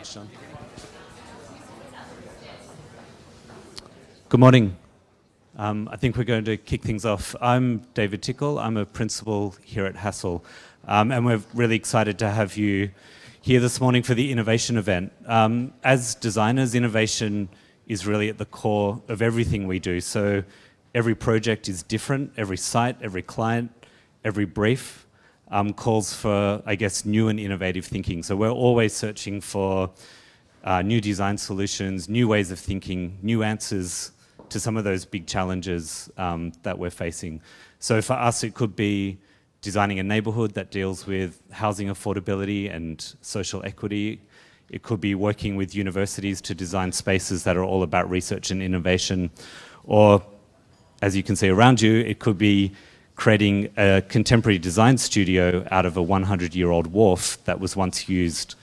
Thanks, John. Good morning. I think we're going to kick things off. I'm David Tickle. I'm a principal here at Hassell, and we're really excited to have you here this morning for the innovation event. As designers, innovation is really at the core of everything we do. So every project is different, every site, every client, every brief calls for, I guess, new and innovative thinking. So we're always searching for new design solutions, new ways of thinking, new answers to some of those big challenges that we're facing. So for us, it could be designing a neighborhood that deals with housing affordability and social equity. It could be working with universities to design spaces that are all about research and innovation. Or, as you can see around you, it could be creating a contemporary design studio out of a 100-year-old wharf that was once used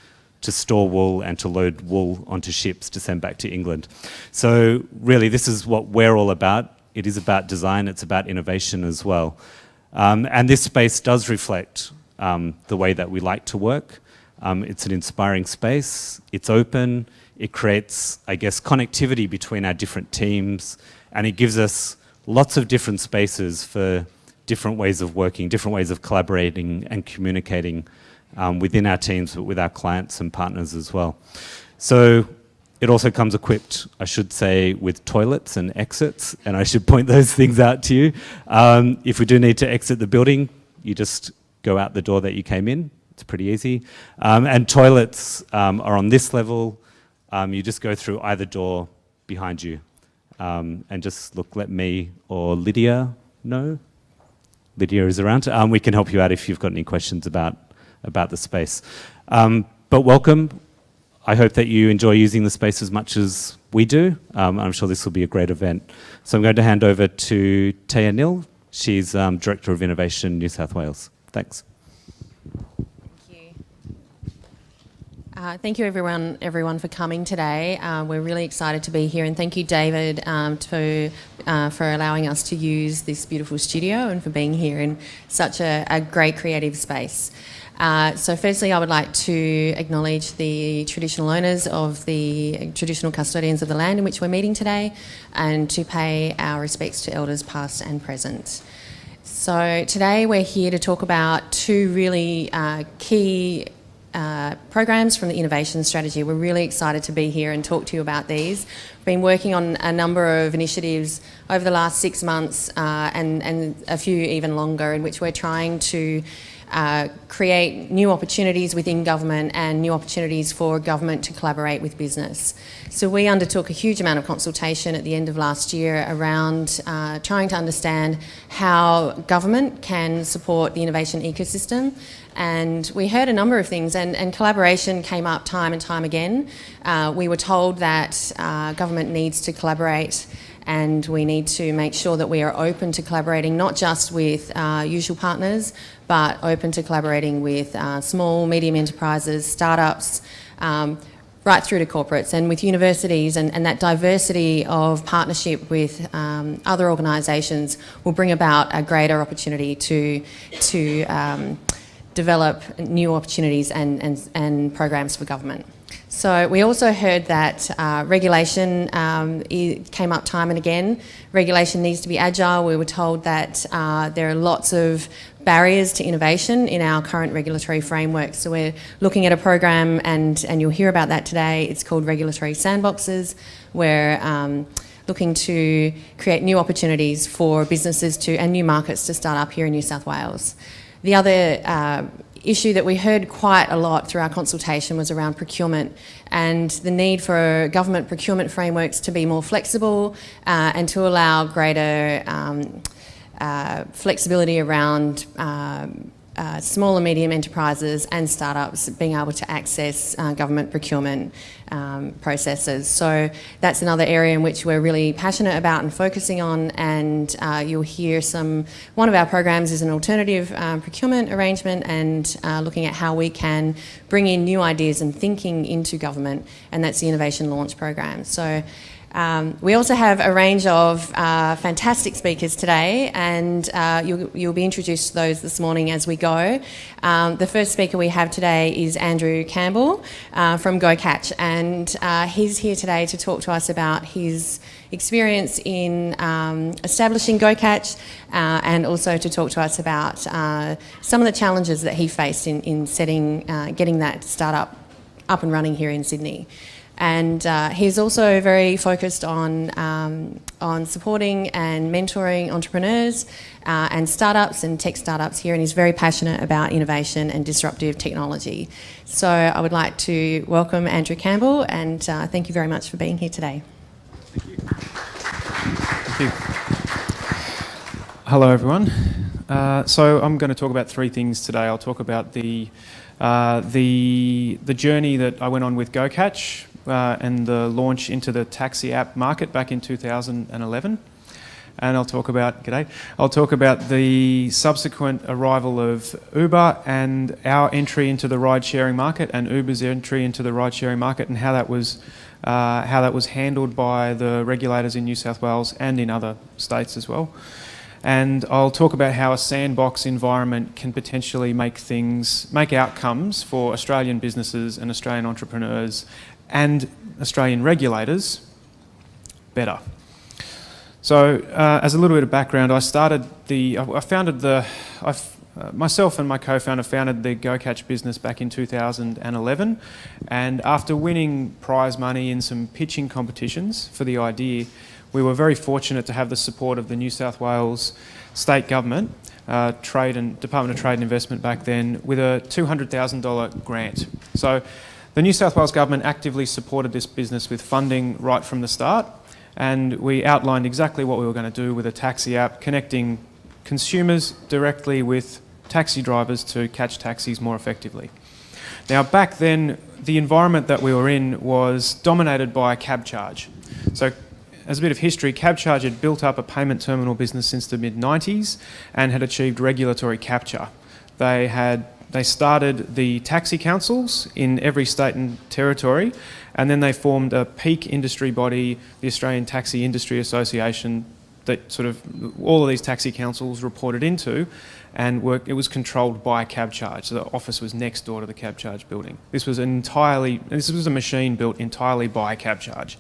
to store wool and to load wool onto ships to send back to England. So really, this is what we're all about. It is about design, it's about innovation as well. And this space does reflect the way that we like to work. It's an inspiring space, it's open, it creates, I guess, connectivity between our different teams, and it gives us lots of different spaces for different ways of working, different ways of collaborating and communicating within our teams, but with our clients and partners as well. So it also comes equipped, I should say, with toilets and exits, and I should point those things out to you. If we do need to exit the building, you just go out the door that you came in. It's pretty easy. And toilets are on this level. You just go through either door behind you. And just look, let me or Lydia know. Lydia is around. We can help you out if you've got any questions about the space. But welcome. I hope that you enjoy using the space as much as we do. I'm sure this will be a great event. So I'm going to hand over to Taya Nil. She's Director of Innovation, New South Wales. Thanks. Thank you, everyone for coming today. We're really excited to be here, and thank you, David, for allowing us to use this beautiful studio and for being here in such a great creative space. So firstly, I would like to acknowledge the traditional owners of the traditional custodians of the land in which we're meeting today, and to pay our respects to elders past and present. So today we're here to talk about two really key programs from the innovation strategy. We're really excited to be here and talk to you about these. We've been working on a number of initiatives over the last 6 months and a few even longer, in which we're trying to create new opportunities within government and new opportunities for government to collaborate with business. So we undertook a huge amount of consultation at the end of last year around trying to understand how government can support the innovation ecosystem. And we heard a number of things, and collaboration came up time and time again. We were told that government needs to collaborate, and we need to make sure that we are open to collaborating not just with usual partners, but open to collaborating with small, medium enterprises, startups, right through to corporates, and with universities, and that diversity of partnership with other organisations will bring about a greater opportunity to develop new opportunities and programs for government. So we also heard that regulation came up time and again. Regulation needs to be agile. We were told that there are lots of barriers to innovation in our current regulatory framework. So we're looking at a program, and you'll hear about that today. It's called Regulatory Sandboxes. We're looking to create new opportunities for businesses and new markets to start up here in New South Wales. The other issue that we heard quite a lot through our consultation was around procurement, and the need for government procurement frameworks to be more flexible and to allow greater flexibility around small and medium enterprises and startups being able to access government procurement processes. So that's another area in which we're really passionate about and focusing on, and you'll hear one of our programs is an alternative procurement arrangement, and looking at how we can bring in new ideas and thinking into government, and that's the Innovation Launch Program. So We also have a range of fantastic speakers today, and you'll be introduced to those this morning as we go. The first speaker we have today is Andrew Campbell from GoCatch, and he's here today to talk to us about his experience in establishing GoCatch, and also to talk to us about some of the challenges that he faced in getting that startup up and running here in Sydney. And he's also very focused on supporting and mentoring entrepreneurs and startups and tech startups here, and he's very passionate about innovation and disruptive technology. So I would like to welcome Andrew Campbell, and thank you very much for being here today. Thank you. Thank you. Hello, everyone. So I'm going to talk about three things today. I'll talk about the journey that I went on with GoCatch and the launch into the taxi app market back in 2011. And I'll talk about the subsequent arrival of Uber and our entry into the ride-sharing market, and Uber's entry into the ride-sharing market, and how that was handled by the regulators in New South Wales and in other states as well. And I'll talk about how a sandbox environment can potentially make outcomes for Australian businesses and Australian entrepreneurs and Australian regulators better. So, as a little bit of background, myself and my co-founder founded the GoCatch business back in 2011, and after winning prize money in some pitching competitions for the idea, we were very fortunate to have the support of the New South Wales state government, Department of Trade and Investment back then, with a $200,000 grant. So the New South Wales government actively supported this business with funding right from the start, and we outlined exactly what we were going to do with a taxi app, connecting consumers directly with taxi drivers to catch taxis more effectively. Now, back then, the environment that we were in was dominated by Cabcharge. So, as a bit of history, Cabcharge had built up a payment terminal business since the mid-90s and had achieved regulatory capture. They started the taxi councils in every state and territory, and then they formed a peak industry body, the Australian Taxi Industry Association, that sort of all of these taxi councils reported into, and it was controlled by Cabcharge. So the office was next door to the Cabcharge building. This was a machine built entirely by Cabcharge.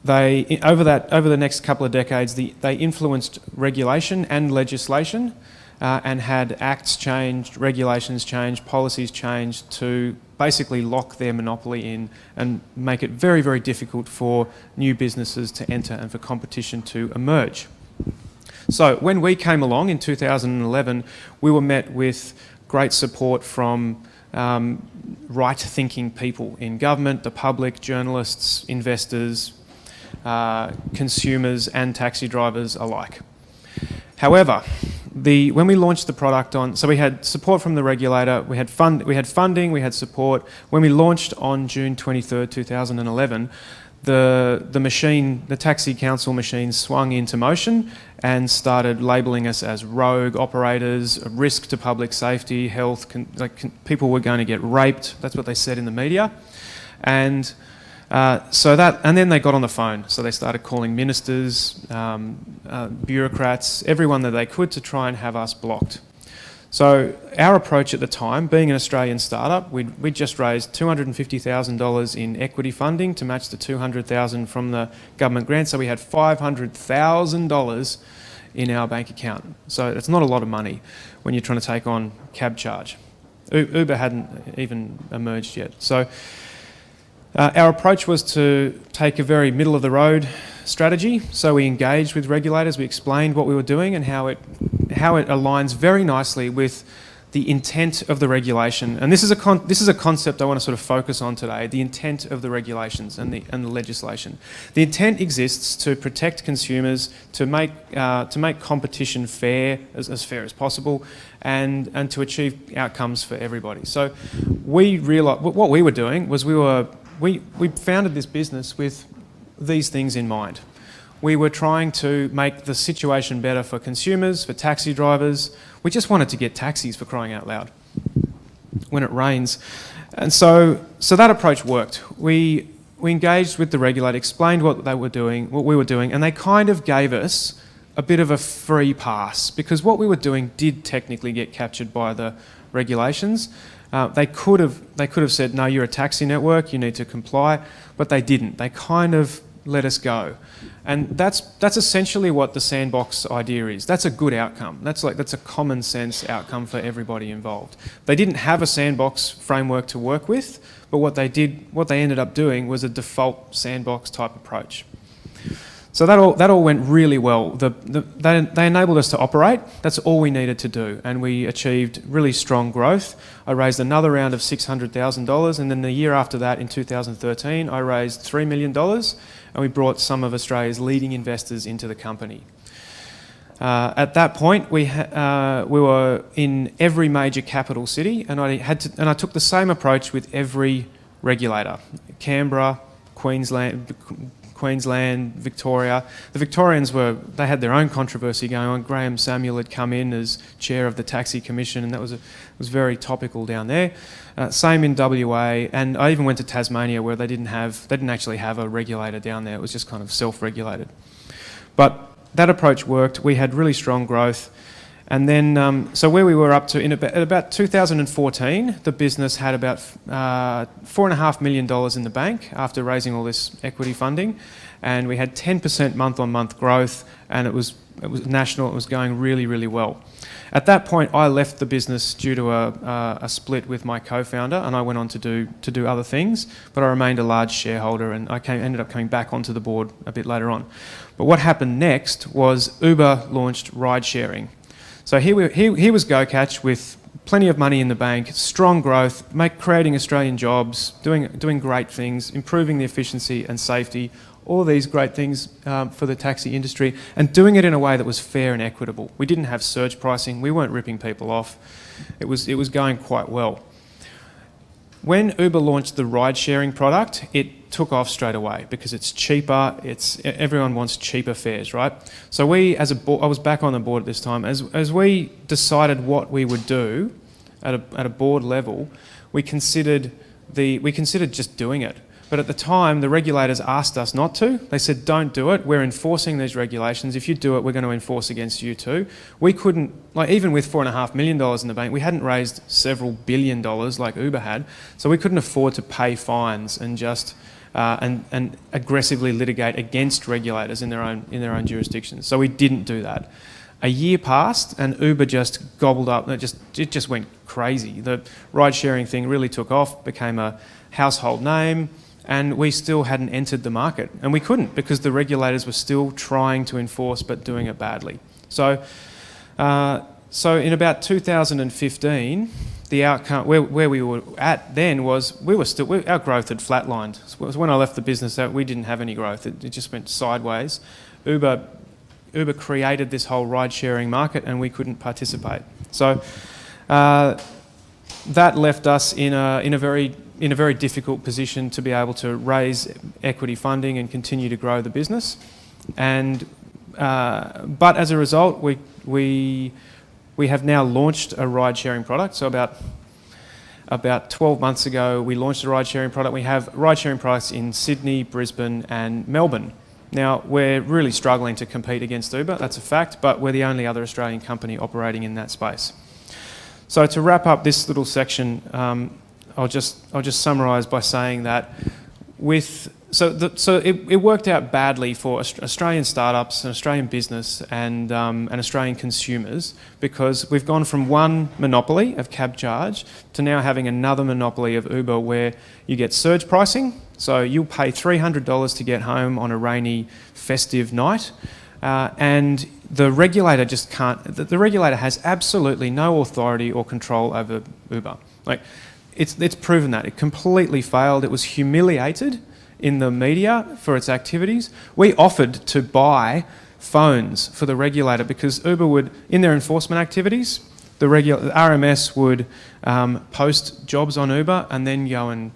Over the next couple of decades, they influenced regulation and legislation, and had acts changed, regulations changed, policies changed to basically lock their monopoly in and make it very, very difficult for new businesses to enter and for competition to emerge. So when we came along in 2011, we were met with great support from right-thinking people in government, the public, journalists, investors, consumers and taxi drivers alike. However, when we launched the product so we had support from the regulator, we had funding, we had support. When we launched on June 23rd, 2011, the taxi council machine swung into motion and started labelling us as rogue operators, a risk to public safety, health, people were going to get raped. That's what they said in the media. And then they got on the phone. So they started calling ministers, bureaucrats, everyone that they could to try and have us blocked. So our approach at the time, being an Australian startup, we'd just raised $250,000 in equity funding to match the $200,000 from the government grant. So we had $500,000 in our bank account. So it's not a lot of money when you're trying to take on Cabcharge. Uber hadn't even emerged yet. So our approach was to take a very middle-of-the-road strategy. So we engaged with regulators, we explained what we were doing and how it aligns very nicely with the intent of the regulation. And this is a concept I want to sort of focus on today, the intent of the regulations and the legislation. The intent exists to protect consumers, to make competition fair, as fair as possible, and to achieve outcomes for everybody. So we realised what we were doing was we founded this business with these things in mind. We were trying to make the situation better for consumers, for taxi drivers. We just wanted to get taxis, for crying out loud, when it rains. And so that approach worked. We we engaged with the regulator, explained what we were doing, and they kind of gave us a bit of a free pass because what we were doing did technically get captured by the regulations. They could have said, no, you're a taxi network, you need to comply, but they didn't. They kind of let us go. And that's essentially what the sandbox idea is. That's a good outcome. That's a common sense outcome for everybody involved. They didn't have a sandbox framework to work with, but what they ended up doing was a default sandbox type approach. So that all went really well. They enabled us to operate. That's all we needed to do, and we achieved really strong growth. I raised another round of $600,000, and then the year after that, in 2013, I raised $3 million, and we brought some of Australia's leading investors into the company. At that point, we were in every major capital city, and I took the same approach with every regulator: Canberra, Queensland, Victoria. The Victorians they had their own controversy going on. Graham Samuel had come in as chair of the Taxi Commission, and that was very topical down there. Same in WA, and I even went to Tasmania where they didn't actually have a regulator down there. It was just kind of self-regulated. But that approach worked. We had really strong growth. And then, so where we were up to, at about 2014, the business had about $4.5 million in the bank after raising all this equity funding. And we had 10% month-on-month growth, and it was national. It was going really, really well. At that point, I left the business due to a split with my co-founder, and I went on to do other things, but I remained a large shareholder, and I ended up coming back onto the board a bit later on. But what happened next was Uber launched ride-sharing. So here was GoCatch with plenty of money in the bank, strong growth, creating Australian jobs, doing great things, improving the efficiency and safety, all these great things for the taxi industry, and doing it in a way that was fair and equitable. We didn't have surge pricing. We weren't ripping people off. It was going quite well. When Uber launched the ride-sharing product, it took off straight away because it's cheaper. Everyone wants cheaper fares, right? So I was back on the board at this time. As we decided what we would do at a board level, we considered just doing it. But at the time, the regulators asked us not to. They said, don't do it. We're enforcing these regulations. If you do it, we're going to enforce against you too. We couldn't, even with $4.5 million in the bank, we hadn't raised several billion dollars like Uber had. So we couldn't afford to pay fines and just and aggressively litigate against regulators in their own jurisdictions. So we didn't do that. A year passed and Uber just gobbled up. It just went crazy. The ride-sharing thing really took off, became a household name, and we still hadn't entered the market. And we couldn't because the regulators were still trying to enforce but doing it badly. So in about 2015, the outcome where we were at then was our growth had flatlined. So when I left the business, we didn't have any growth. It just went sideways. Uber created this whole ride-sharing market, and we couldn't participate. So that left us in a very difficult position to be able to raise equity funding and continue to grow the business. And but as a result, we have now launched a ride-sharing product. So about 12 months ago, we launched a ride-sharing product. We have ride-sharing products in Sydney, Brisbane, and Melbourne. Now, we're really struggling to compete against Uber, that's a fact, but we're the only other Australian company operating in that space. So to wrap up this little section, I'll just summarise by saying that it worked out badly for Australian startups and Australian business and Australian consumers because we've gone from one monopoly of cab charge to now having another monopoly of Uber where you get surge pricing. So you'll pay $300 to get home on a rainy, festive night, and the regulator just can't. The regulator has absolutely no authority or control over Uber. It's proven that it completely failed. It was humiliated in the media for its activities. We offered to buy phones for the regulator because Uber would, in their enforcement activities, the RMS would post jobs on Uber and then go and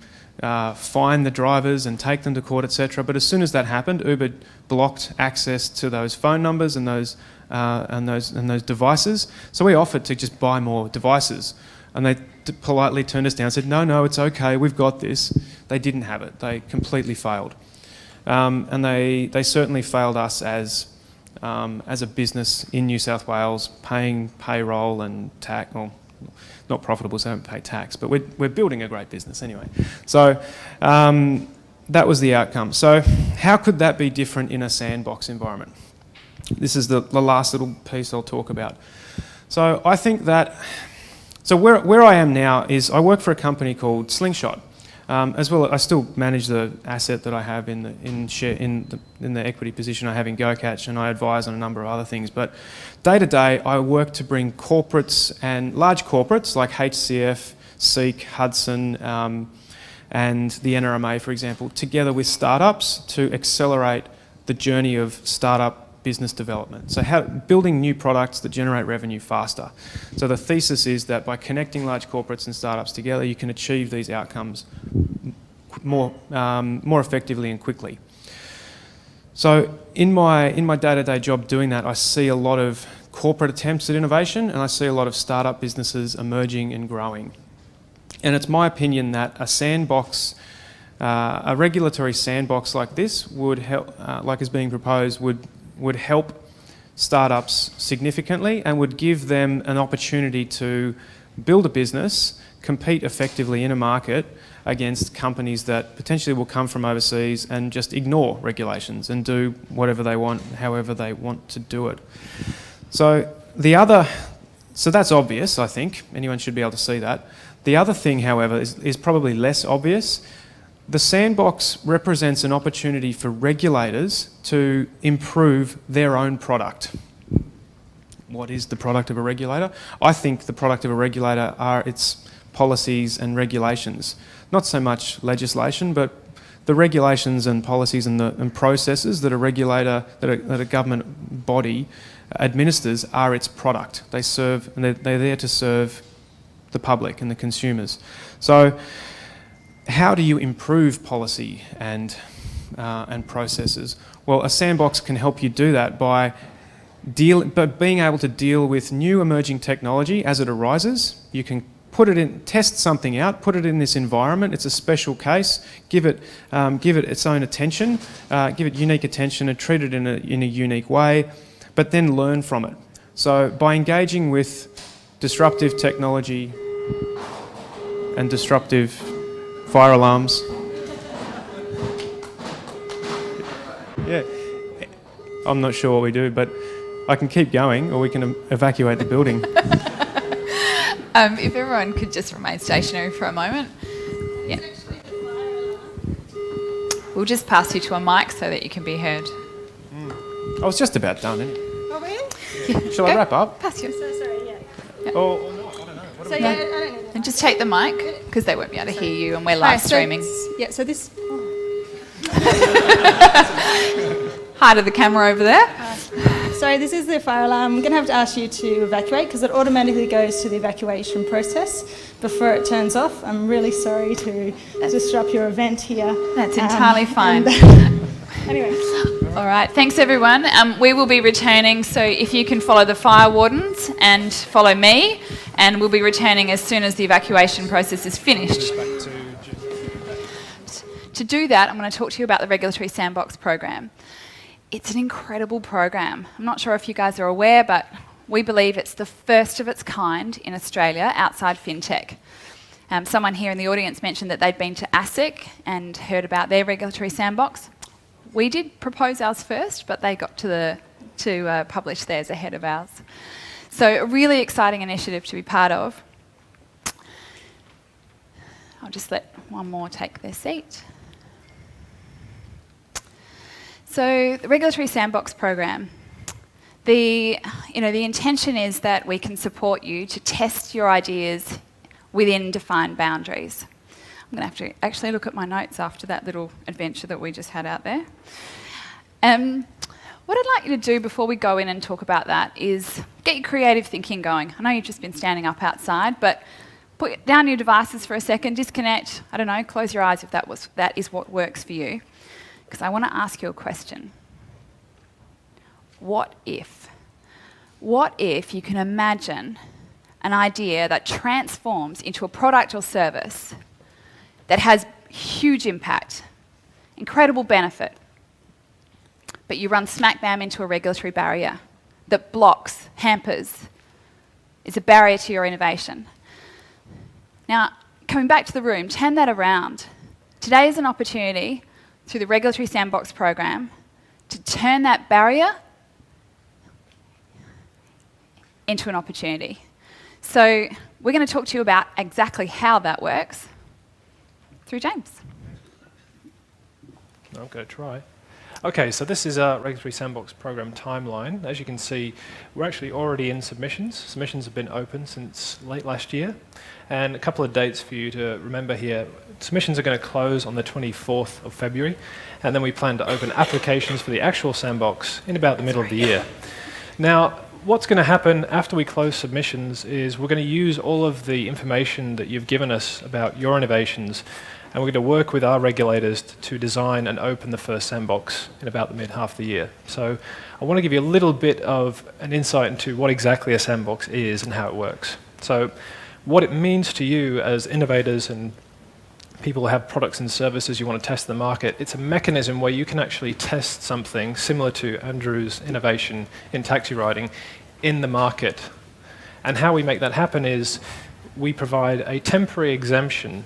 fine the drivers and take them to court, etc. But as soon as that happened, Uber blocked access to those phone numbers and those devices. So we offered to just buy more devices. And they politely turned us down and said, no, it's okay, we've got this. They didn't have it. They completely failed. And they certainly failed us as a business in New South Wales, paying payroll and tax. Well, not profitable, so they don't pay tax, but we're building a great business anyway. So that was the outcome. So how could that be different in a sandbox environment? This is the last little piece I'll talk about. So I think that, so where I am now is I work for a company called Slingshot. As well, I still manage the asset that I have in the equity position I have in GoCatch, and I advise on a number of other things. But day to day, I work to bring corporates and large corporates like HCF, SEEK, Hudson, and the NRMA, for example, together with startups to accelerate the journey of startup business development. So building new products that generate revenue faster. So the thesis is that by connecting large corporates and startups together, you can achieve these outcomes more effectively and quickly. So in my day-to-day job doing that, I see a lot of corporate attempts at innovation, and I see a lot of startup businesses emerging and growing. And it's my opinion that a sandbox, a regulatory sandbox like this would help, like is being proposed, would help startups significantly and would give them an opportunity to build a business, compete effectively in a market against companies that potentially will come from overseas and just ignore regulations and do whatever they want, however they want to do it. So that's obvious, I think. Anyone should be able to see that. The other thing, however, is probably less obvious. The sandbox represents an opportunity for regulators to improve their own product. What is the product of a regulator? I think the product of a regulator are its policies and regulations. Not so much legislation, but the regulations and policies and processes that a regulator, that a government body administers are its product. They serve, and they're there to serve the public and the consumers. So how do you improve policy and processes? Well, a sandbox can help you do that by being able to deal with new emerging technology as it arises. You can test something out, put it in this environment. It's a special case. Give it its own attention, give it unique attention, and treat it in a unique way, but then learn from it. So by engaging with disruptive technology and disruptive fire alarms. Yeah, I'm not sure what we do, but I can keep going, or we can evacuate the building. If everyone could just remain stationary for a moment. Yeah. We'll just pass you to a mic so that you can be heard. I was just about done, anyway. Oh, really? Yeah. Shall I wrap up? Pass you. So sorry, yeah. Or not, I don't know. What So, yeah, I don't know. And just take the mic, because they won't be able to hear you, and we're live streaming. So this... Hi to the camera over there. Sorry, this is the fire alarm. I'm going to have to ask you to evacuate because it automatically goes to the evacuation process before it turns off. I'm really sorry to disrupt your event here. That's entirely fine. Anyway. All right, thanks everyone. We will be returning, so if you can follow the fire wardens and follow me, and we'll be returning as soon as the evacuation process is finished. To do that, I'm going to talk to you about the Regulatory Sandbox program. It's an incredible program. I'm not sure if you guys are aware, but we believe it's the first of its kind in Australia outside fintech. Someone here in the audience mentioned that they'd been to ASIC and heard about their regulatory sandbox. We did propose ours first, but they got to publish theirs ahead of ours. So a really exciting initiative to be part of. I'll just let one more take their seat. So the Regulatory Sandbox program, the intention is that we can support you to test your ideas within defined boundaries. I'm going to have to actually look at my notes after that little adventure that we just had out there. What I'd like you to do before we go in and talk about that is get your creative thinking going. I know you've just been standing up outside, but put down your devices for a second, disconnect, I don't know, close your eyes if that is what works for you. Because I want to ask you a question. What if you can imagine an idea that transforms into a product or service that has huge impact, incredible benefit, but you run smack bam into a regulatory barrier that blocks, hampers, is a barrier to your innovation. Now, coming back to the room, turn that around. Today is an opportunity, through the Regulatory Sandbox program, to turn that barrier into an opportunity. So we're going to talk to you about exactly how that works through James. I'm going to try. Okay, so this is our Regulatory Sandbox program timeline. As you can see, we're actually already in submissions. Submissions have been open since late last year. And a couple of dates for you to remember here. Submissions are going to close on the 24th of February, and then we plan to open applications for the actual sandbox in about the middle of the year. Now, what's going to happen after we close submissions is we're going to use all of the information that you've given us about your innovations, and we're going to work with our regulators to design and open the first sandbox in about the mid-half of the year. So I want to give you a little bit of an insight into what exactly a sandbox is and how it works. So what it means to you as innovators and people who have products and services you want to test in the market, it's a mechanism where you can actually test something similar to Andrew's innovation in taxi riding in the market. And how we make that happen is we provide a temporary exemption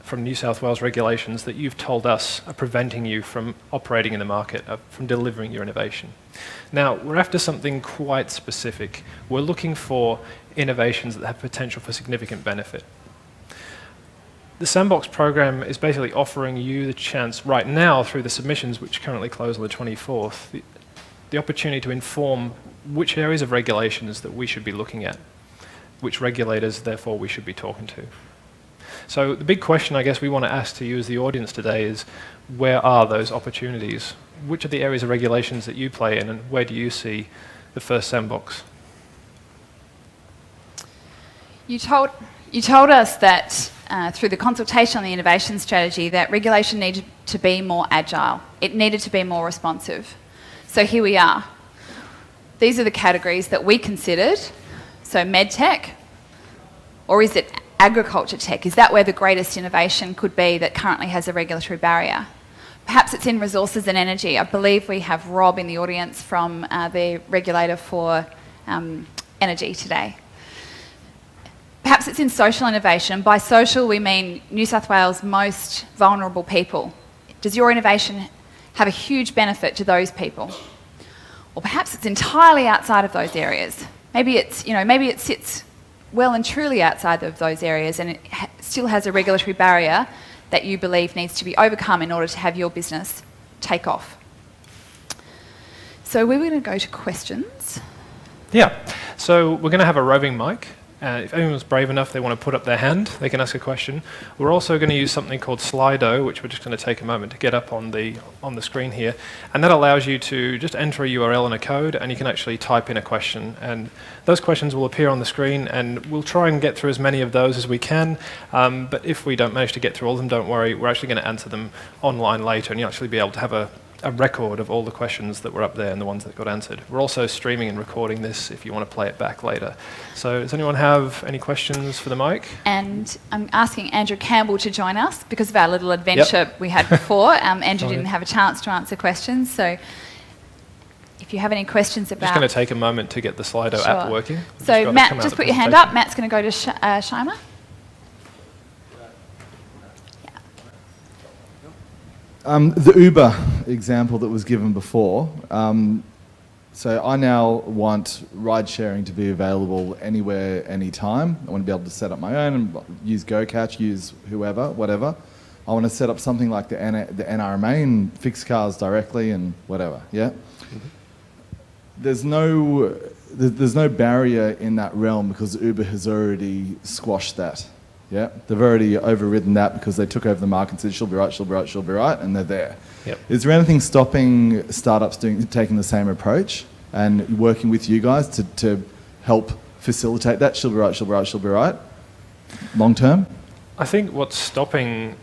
from New South Wales regulations that you've told us are preventing you from operating in the market, from delivering your innovation. Now, we're after something quite specific. We're looking for innovations that have potential for significant benefit. The Sandbox program is basically offering you the chance right now through the submissions, which currently close on the 24th, the opportunity to inform which areas of regulations that we should be looking at, which regulators, therefore, we should be talking to. So the big question I guess we want to ask to you as the audience today is, where are those opportunities? Which are the areas of regulations that you play in, and where do you see the first sandbox? You told us that through the consultation on the innovation strategy that regulation needed to be more agile. It needed to be more responsive. So here we are. These are the categories that we considered. So medtech, or is it agriculture tech? Is that where the greatest innovation could be that currently has a regulatory barrier? Perhaps it's in resources and energy. I believe we have Rob in the audience from the regulator for energy today. Perhaps it's in social innovation. By social, we mean New South Wales' most vulnerable people. Does your innovation have a huge benefit to those people? Or perhaps it's entirely outside of those areas. Maybe it sits well and truly outside of those areas, and it still has a regulatory barrier that you believe needs to be overcome in order to have your business take off. So we're going to go to questions. Yeah, so we're going to have a roving mic. If anyone's brave enough, they want to put up their hand, they can ask a question. We're also going to use something called Slido, which we're just going to take a moment to get up on the screen here. And that allows you to just enter a URL and a code, and you can actually type in a question. And those questions will appear on the screen, and we'll try and get through as many of those as we can. But if we don't manage to get through all of them, don't worry. We're actually going to answer them online later, and you'll actually be able to have a record of all the questions that were up there and the ones that got answered. We're also streaming and recording this if you want to play it back later. So does anyone have any questions for the mic? And I'm asking Andrew Campbell to join us because of our little adventure we had before. Andrew didn't have a chance to answer questions, so if you have any questions about... Just going to take a moment to get the Slido app working. So Matt, just put your hand up. Matt's going to go to Shima. The Uber example that was given before, so I now want ride sharing to be available anywhere, anytime. I want to be able to set up my own and use GoCatch, use whoever, whatever. I want to set up something like the NRMA and fix cars directly and whatever, yeah? Mm-hmm. There's no barrier in that realm because Uber has already squashed that. Yeah, they've already overridden that because they took over the market and said, she'll be right, she'll be right, she'll be right, and they're there. Yep. Is there anything stopping startups taking the same approach and working with you guys to help facilitate that? She'll be right, she'll be right, she'll be right, long term? I think what's stopping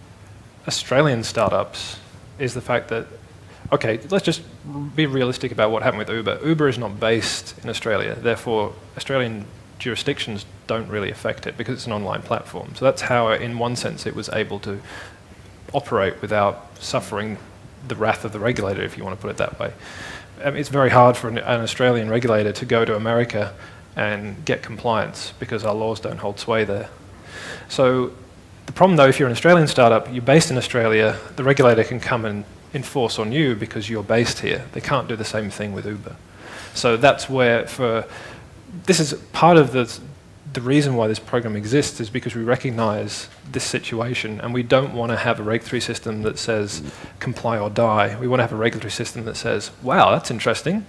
Australian startups is the fact that, okay, let's just be realistic about what happened with Uber. Uber is not based in Australia, therefore Australian jurisdictions don't really affect it because it's an online platform. So that's how, in one sense, it was able to operate without suffering the wrath of the regulator, if you want to put it that way. It's very hard for an Australian regulator to go to America and get compliance because our laws don't hold sway there. So the problem, though, if you're an Australian startup, you're based in Australia, the regulator can come and enforce on you because you're based here. They can't do the same thing with Uber. So that's where, this is part of the reason why this program exists, is because we recognize this situation, and we don't want to have a regulatory system that says comply or die. We want to have a regulatory system that says, wow, that's interesting.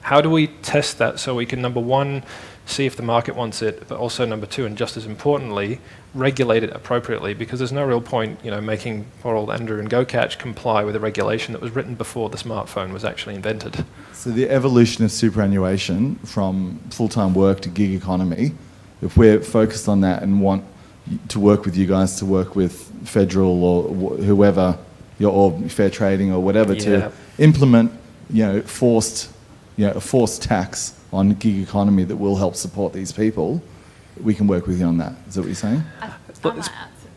How do we test that so we can, number one, see if the market wants it, but also number two, and just as importantly, regulate it appropriately, because there's no real point, making poor old Andrew and GoCatch comply with a regulation that was written before the smartphone was actually invented. So the evolution of superannuation from full-time work to gig economy, if we're focused on that and want to work with you guys, to work with federal or whoever, or fair trading or whatever, to implement, a forced tax on gig economy that will help support these people, we can work with you on that. Is that what you're saying?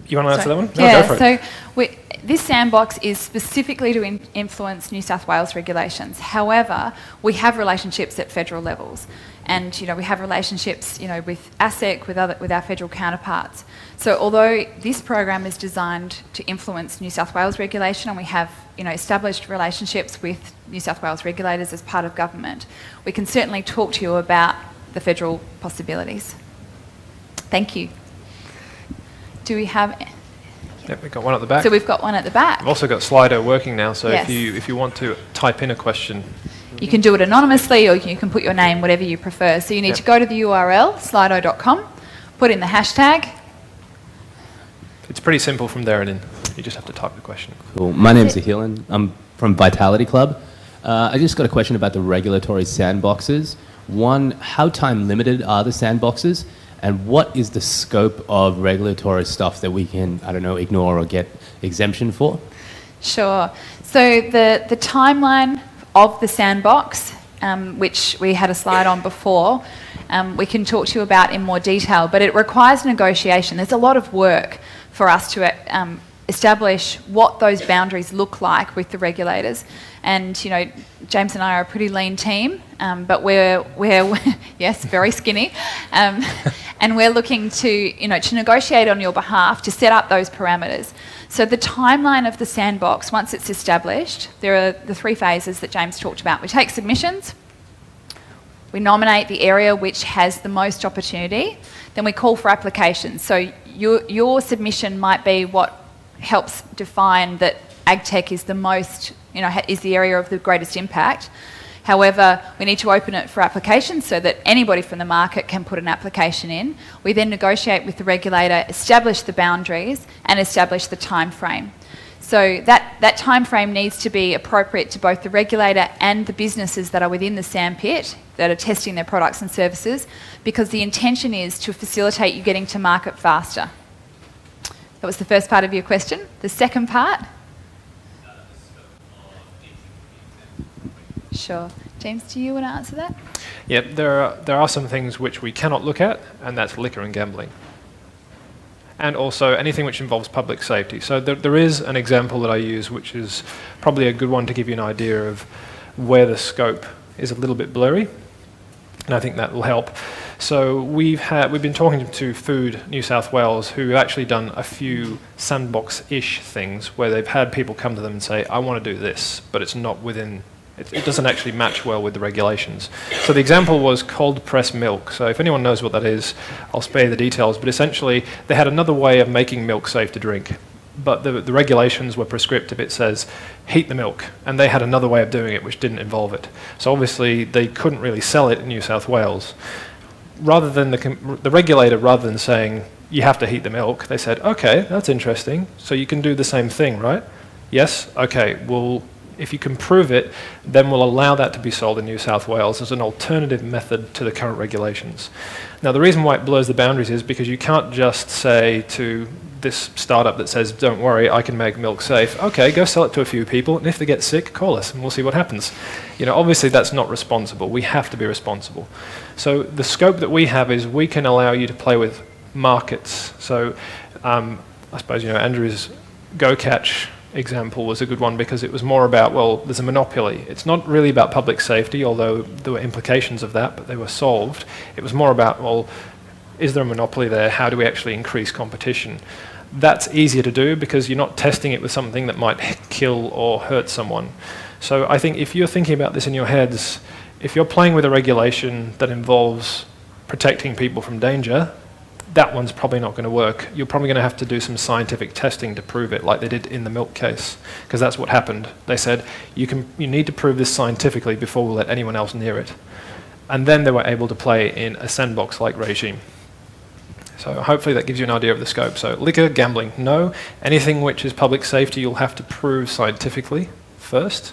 You want to answer that one? No, Yeah, go for it. so this sandbox is specifically to influence New South Wales regulations. However, we have relationships at federal levels. And we have relationships with ASIC, with our federal counterparts. So although this program is designed to influence New South Wales regulation, and we have established relationships with New South Wales regulators as part of government, we can certainly talk to you about the federal possibilities. Thank you. Do we have? Yep, we've got one at the back. So we've got one at the back. We've also got Slido working now, so Yes. if you want to type in a question. You can do it anonymously, or you can put your name, whatever you prefer. So you need to go to the URL, slido.com, put in the hashtag. It's pretty simple from there and in. You just have to type the question. Cool. My name's Ahilan. I'm from Vitality Club. I just got a question about the regulatory sandboxes. One, how time limited are the sandboxes? And what is the scope of regulatory stuff that we can, ignore or get exemption for? Sure. So the timeline of the sandbox, which we had a slide on before, we can talk to you about in more detail, but it requires negotiation. There's a lot of work for us to establish what those boundaries look like with the regulators. And James and I are a pretty lean team, but we're yes, very skinny, and we're looking to to negotiate on your behalf to set up those parameters. So the timeline of the sandbox, once it's established, there are the three phases that James talked about. We take submissions, we nominate the area which has the most opportunity, then we call for applications. So your submission might be what helps define that agtech is the most, is the area of the greatest impact. However, we need to open it for applications so that anybody from the market can put an application in. We then negotiate with the regulator, establish the boundaries, and establish the time frame. So that time frame needs to be appropriate to both the regulator and the businesses that are within the sandpit that are testing their products and services, because the intention is to facilitate you getting to market faster. That was the first part of your question. The second part? Sure. James, do you want to answer that? Yeah, there are some things which we cannot look at, and that's liquor and gambling. And also anything which involves public safety. So there is an example that I use, which is probably a good one to give you an idea of where the scope is a little bit blurry, and I think that will help. So we've been talking to Food New South Wales, who have actually done a few sandbox-ish things where they've had people come to them and say, I want to do this, but it's not within, it doesn't actually match well with the regulations. So the example was cold pressed milk. So if anyone knows what that is, I'll spare the details, but essentially they had another way of making milk safe to drink. But the regulations were prescriptive. It says, heat the milk. And they had another way of doing it which didn't involve it. So obviously they couldn't really sell it in New South Wales. Rather than the regulator, rather than saying, you have to heat the milk, they said, okay, that's interesting. So you can do the same thing, right? Yes? Okay, well, if you can prove it, then we'll allow that to be sold in New South Wales as an alternative method to the current regulations. Now, the reason why it blurs the boundaries is because you can't just say to this startup that says, don't worry, I can make milk safe. Okay, go sell it to a few people, and if they get sick, call us, and we'll see what happens. Obviously that's not responsible. We have to be responsible. So the scope that we have is we can allow you to play with markets. So I suppose, Andrew's GoCatch example was a good one because it was more about, well, there's a monopoly. It's not really about public safety, although there were implications of that, but they were solved. It was more about, well, is there a monopoly there? How do we actually increase competition? That's easier to do because you're not testing it with something that might kill or hurt someone. So I think if you're thinking about this in your heads, if you're playing with a regulation that involves protecting people from danger, that one's probably not going to work. You're probably going to have to do some scientific testing to prove it, like they did in the milk case, because that's what happened. They said, you need to prove this scientifically before we'll let anyone else near it. And then they were able to play in a sandbox-like regime. So hopefully that gives you an idea of the scope. So liquor, gambling, no. Anything which is public safety, you'll have to prove scientifically first.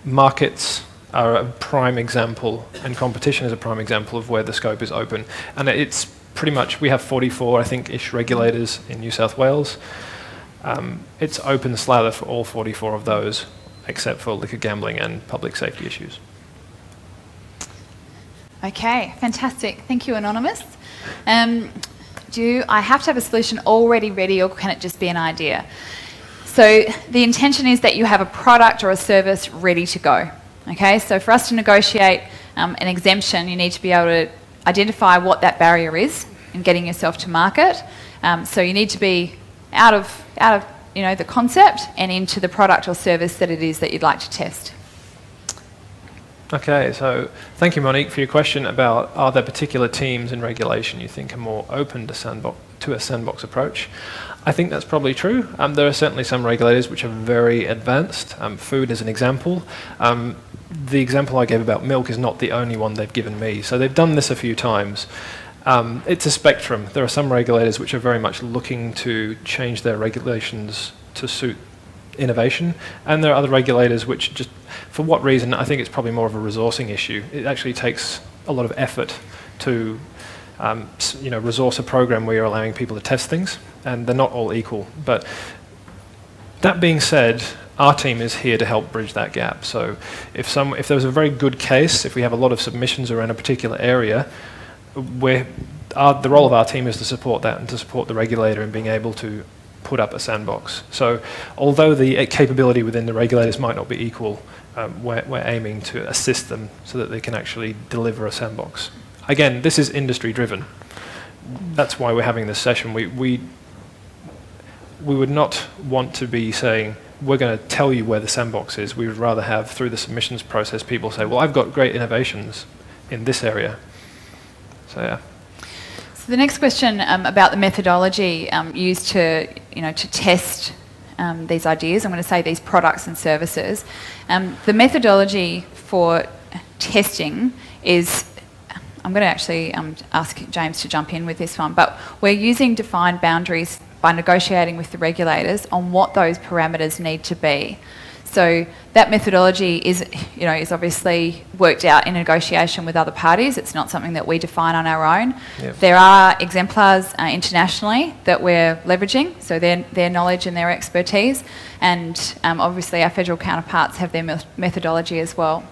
Markets are a prime example, and competition is a prime example of where the scope is open. And it's pretty much, we have 44, I think, ish regulators in New South Wales. It's open slather for all 44 of those, except for liquor, gambling, and public safety issues. Okay, fantastic. Thank you, Anonymous. Do I have to have a solution already ready, or can it just be an idea? So the intention is that you have a product or a service ready to go. Okay, so for us to negotiate an exemption, you need to be able to identify what that barrier is in getting yourself to market. So you need to be out of the concept and into the product or service that it is that you'd like to test. Okay, so thank you, Monique, for your question about are there particular teams in regulation you think are more open to a sandbox approach. I think that's probably true. There are certainly some regulators which are very advanced. Food is an example. The example I gave about milk is not the only one they've given me. So they've done this a few times. It's a spectrum. There are some regulators which are very much looking to change their regulations to suit innovation, and there are other regulators which just, for what reason, I think it's probably more of a resourcing issue. It actually takes a lot of effort to resource a program where you're allowing people to test things, and they're not all equal. But that being said, our team is here to help bridge that gap. So if there was a very good case, if we have a lot of submissions around a particular area, the role of our team is to support that and to support the regulator in being able to put up a sandbox. So although the capability within the regulators might not be equal, we're aiming to assist them so that they can actually deliver a sandbox. Again, this is industry driven. That's why we're having this session. We would not want to be saying, we're going to tell you where the sandbox is. We would rather have, through the submissions process, people say, well, I've got great innovations in this area. So yeah. So the next question about the methodology used to test these ideas, I'm going to say these products and services. The methodology for testing is, I'm going to actually ask James to jump in with this one, but we're using defined boundaries by negotiating with the regulators on what those parameters need to be. So that methodology is obviously worked out in negotiation with other parties. It's not something that we define on our own. Yep. There are exemplars internationally that we're leveraging, so their knowledge and their expertise, and obviously our federal counterparts have their methodology as well.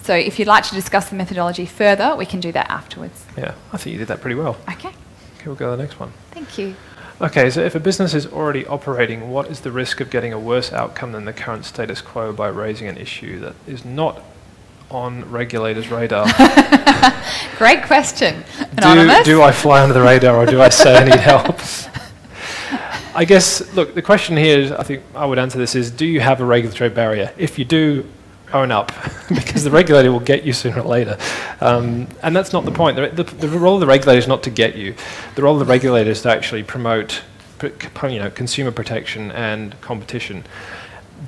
So if you'd like to discuss the methodology further, we can do that afterwards. Yeah, I think you did that pretty well. Okay. Okay, we'll go to the next one. Thank you. Okay, so if a business is already operating, what is the risk of getting a worse outcome than the current status quo by raising an issue that is not on regulators' radar? Great question. Anonymous? Do I fly under the radar, or do I say I need help? I guess, look, the question here is, I think I would answer this is, do you have a regulatory barrier? If you do, own up, because the regulator will get you sooner or later. And that's not the point. The role of the regulator is not to get you. The role of the regulator is to actually promote consumer protection and competition.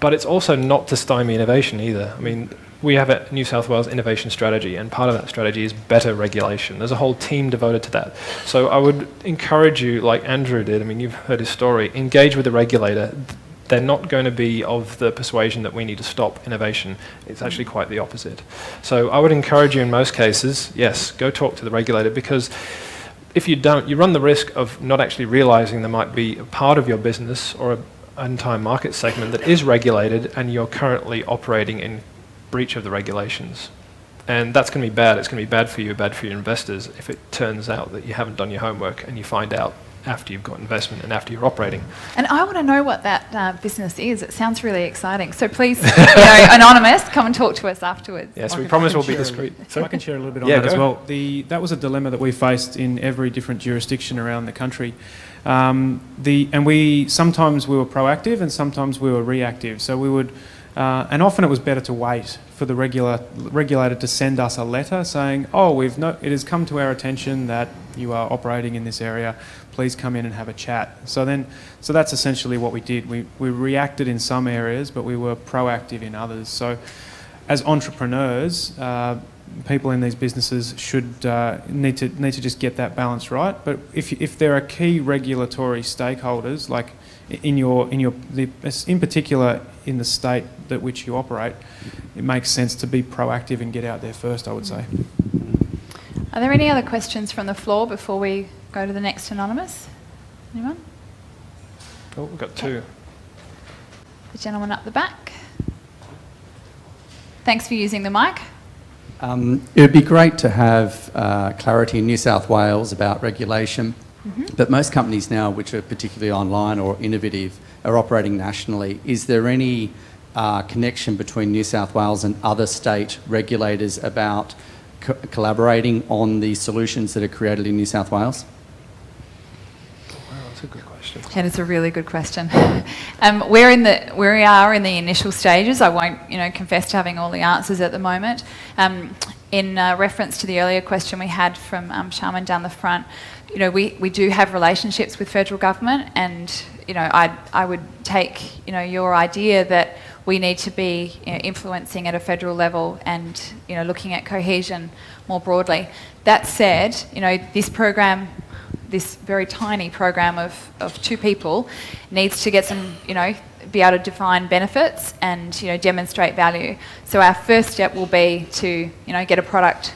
But it's also not to stymie innovation either. I mean, we have a New South Wales innovation strategy, and part of that strategy is better regulation. There's a whole team devoted to that. So I would encourage you, like Andrew did, I mean, you've heard his story, engage with the regulator. They're not going to be of the persuasion that we need to stop innovation. It's actually quite the opposite. So I would encourage you in most cases, yes, go talk to the regulator, because if you don't, you run the risk of not actually realizing there might be a part of your business or an entire market segment that is regulated and you're currently operating in breach of the regulations. And that's going to be bad. It's going to be bad for you, bad for your investors if it turns out that you haven't done your homework and you find out after you've got investment and after you're operating. And I want to know what that business is. It sounds really exciting. So please, anonymous, come and talk to us afterwards. Yes, we promise we'll be discreet. I can share a little bit on Yeah, that as go. well. That was a dilemma that we faced in every different jurisdiction around the country. And sometimes we were proactive and sometimes we were reactive. So we would, and often it was better to wait for the regulator to send us a letter saying, "Oh, it has come to our attention that you are operating in this area. Please come in and have a chat." So that's essentially what we did. We reacted in some areas, but we were proactive in others. So as entrepreneurs, people in these businesses should need to just get that balance right. But if there are key regulatory stakeholders, like in particular in the state that which you operate, it makes sense to be proactive and get out there first, I would say. Are there any other questions from the floor before we go to the next anonymous? Anyone? Oh, we've got two. The gentleman up the back. Thanks for using the mic. It would be great to have clarity in New South Wales about regulation, but most companies now, which are particularly online or innovative, are operating nationally. Is there any connection between New South Wales and other state regulators about collaborating on the solutions that are created in New South Wales? Wow, that's a good question. That is a really good question. We are in the initial stages. I won't, confess to having all the answers at the moment. In reference to the earlier question we had from Sharman down the front, we do have relationships with federal government, and I would take your idea that we need to be influencing at a federal level and looking at cohesion more broadly. That said, this program, this very tiny program of 2 people, needs to get some, be able to define benefits and demonstrate value. So our first step will be to get a product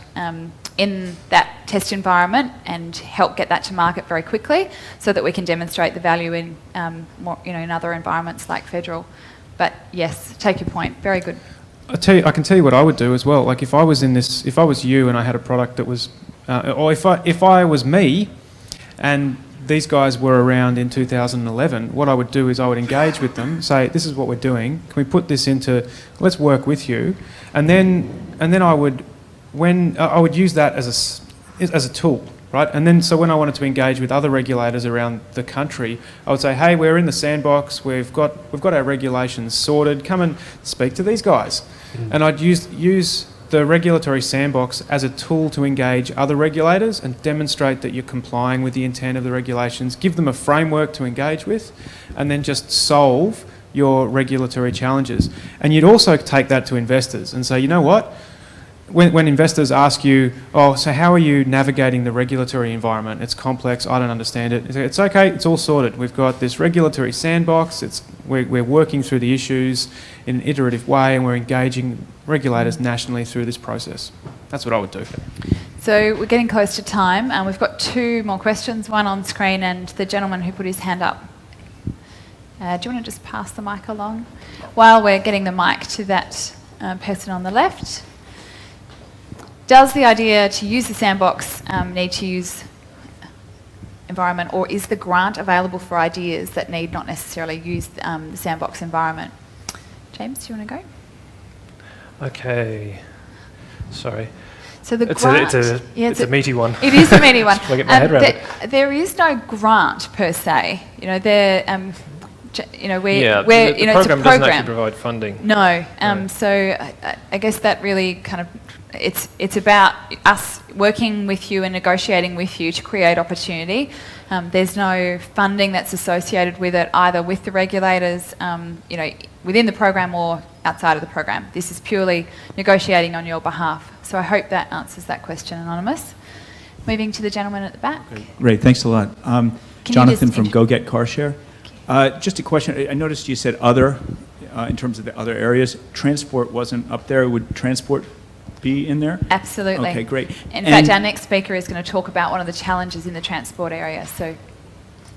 in that test environment and help get that to market very quickly, so that we can demonstrate the value in more, in other environments like federal. But yes, take your point. Very good. I can tell you what I would do as well. Like if I was you and I had a product that was, or if I was me, and these guys were around in 2011, what I would do is I would engage with them, say, "This is what we're doing. Can we put this into? Let's work with you," and then I would use that as a tool. Right? And then, so when I wanted to engage with other regulators around the country, I would say, "Hey, we're in the sandbox. We've got our regulations sorted. Come and speak to these guys." And I'd use the regulatory sandbox as a tool to engage other regulators and demonstrate that you're complying with the intent of the regulations. Give them a framework to engage with, and then just solve your regulatory challenges. And you'd also take that to investors and say, "You know what? When investors ask you, oh, so how are you navigating the regulatory environment? It's complex, I don't understand it." It's okay, it's all sorted. We've got this regulatory sandbox, we're working through the issues in an iterative way, and we're engaging regulators nationally through this process. That's what I would do. So we're getting close to time, and we've got 2 more questions, one on screen and the gentleman who put his hand up. Do you want to just pass the mic along? While we're getting the mic to that person on the left. Does the idea to use the sandbox need to use environment, or is the grant available for ideas that need not necessarily use the sandbox environment? James, do you want to go? Okay. Sorry. So the grant... It's a meaty one. It is a meaty one. Just get my head around it. There is no grant per se. The program doesn't actually provide funding. No. So I guess that really kind of... It's about us working with you and negotiating with you to create opportunity. There's no funding that's associated with it, either with the regulators, within the program or outside of the program. This is purely negotiating on your behalf. So I hope that answers that question, Anonymous. Moving to the gentleman at the back. Okay, great, thanks a lot. Jonathan from Go Get Car Share. Just a question. I noticed you said other, in terms of the other areas. Transport wasn't up there. Would transport be in there? Absolutely. Okay, great. In And- fact, our next speaker is going to talk about one of the challenges in the transport area. So,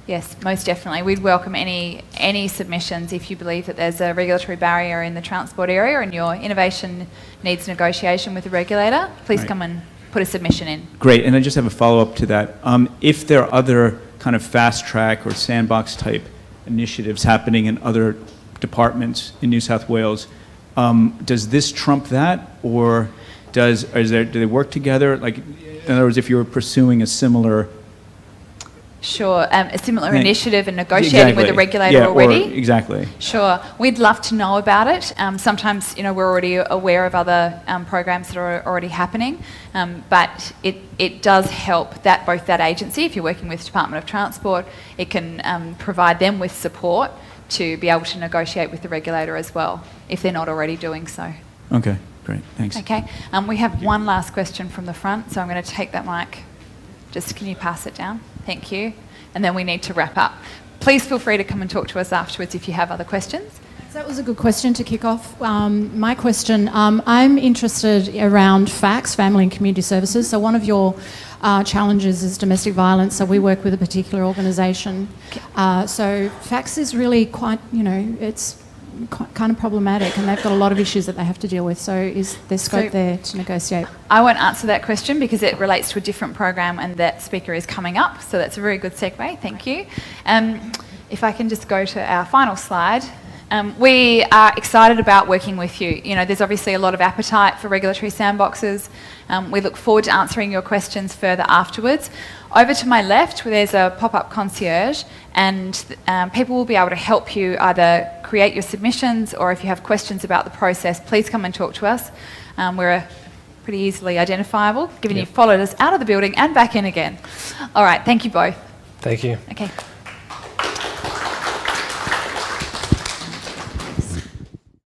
yes, most definitely. We'd welcome any submissions if you believe that there's a regulatory barrier in the transport area and your innovation needs negotiation with the regulator. Please Right. come and put a submission in. Great, and I just have a follow-up to that. If there are other kind of fast-track or sandbox-type initiatives happening in other departments in New South Wales, does this trump that, or do they work together? Like, in other words, if you were pursuing a similar Sure. A similar thing- initiative and negotiating with the regulator Yeah, already? Exactly. Sure. We'd love to know about it. Sometimes, we're already aware of other programs that are already happening, but it does help that both that agency, if you're working with Department of Transport, it can provide them with support to be able to negotiate with the regulator as well, if they're not already doing so. Okay, great, thanks. Okay. We have one last question from the front, so I'm going to take that mic. Just can you pass it down? Thank you. And then we need to wrap up. Please feel free to come and talk to us afterwards if you have other questions. That was a good question to kick off. My question, I'm interested around FACS, Family and Community Services. So one of your challenges is domestic violence. So we work with a particular organisation. So FACS is really quite, it's kind of problematic, and they've got a lot of issues that they have to deal with. So is there scope there to negotiate? I won't answer that question because it relates to a different program and that speaker is coming up. So that's a very good segue. Thank you. If I can just go to our final slide. We are excited about working with you. There's obviously a lot of appetite for regulatory sandboxes. We look forward to answering your questions further afterwards. Over to my left, where there's a pop-up concierge, and people will be able to help you either create your submissions, or if you have questions about the process, please come and talk to us. We're pretty easily identifiable, given you followed us out of the building and back in again. All right, thank you both. Thank you. Okay.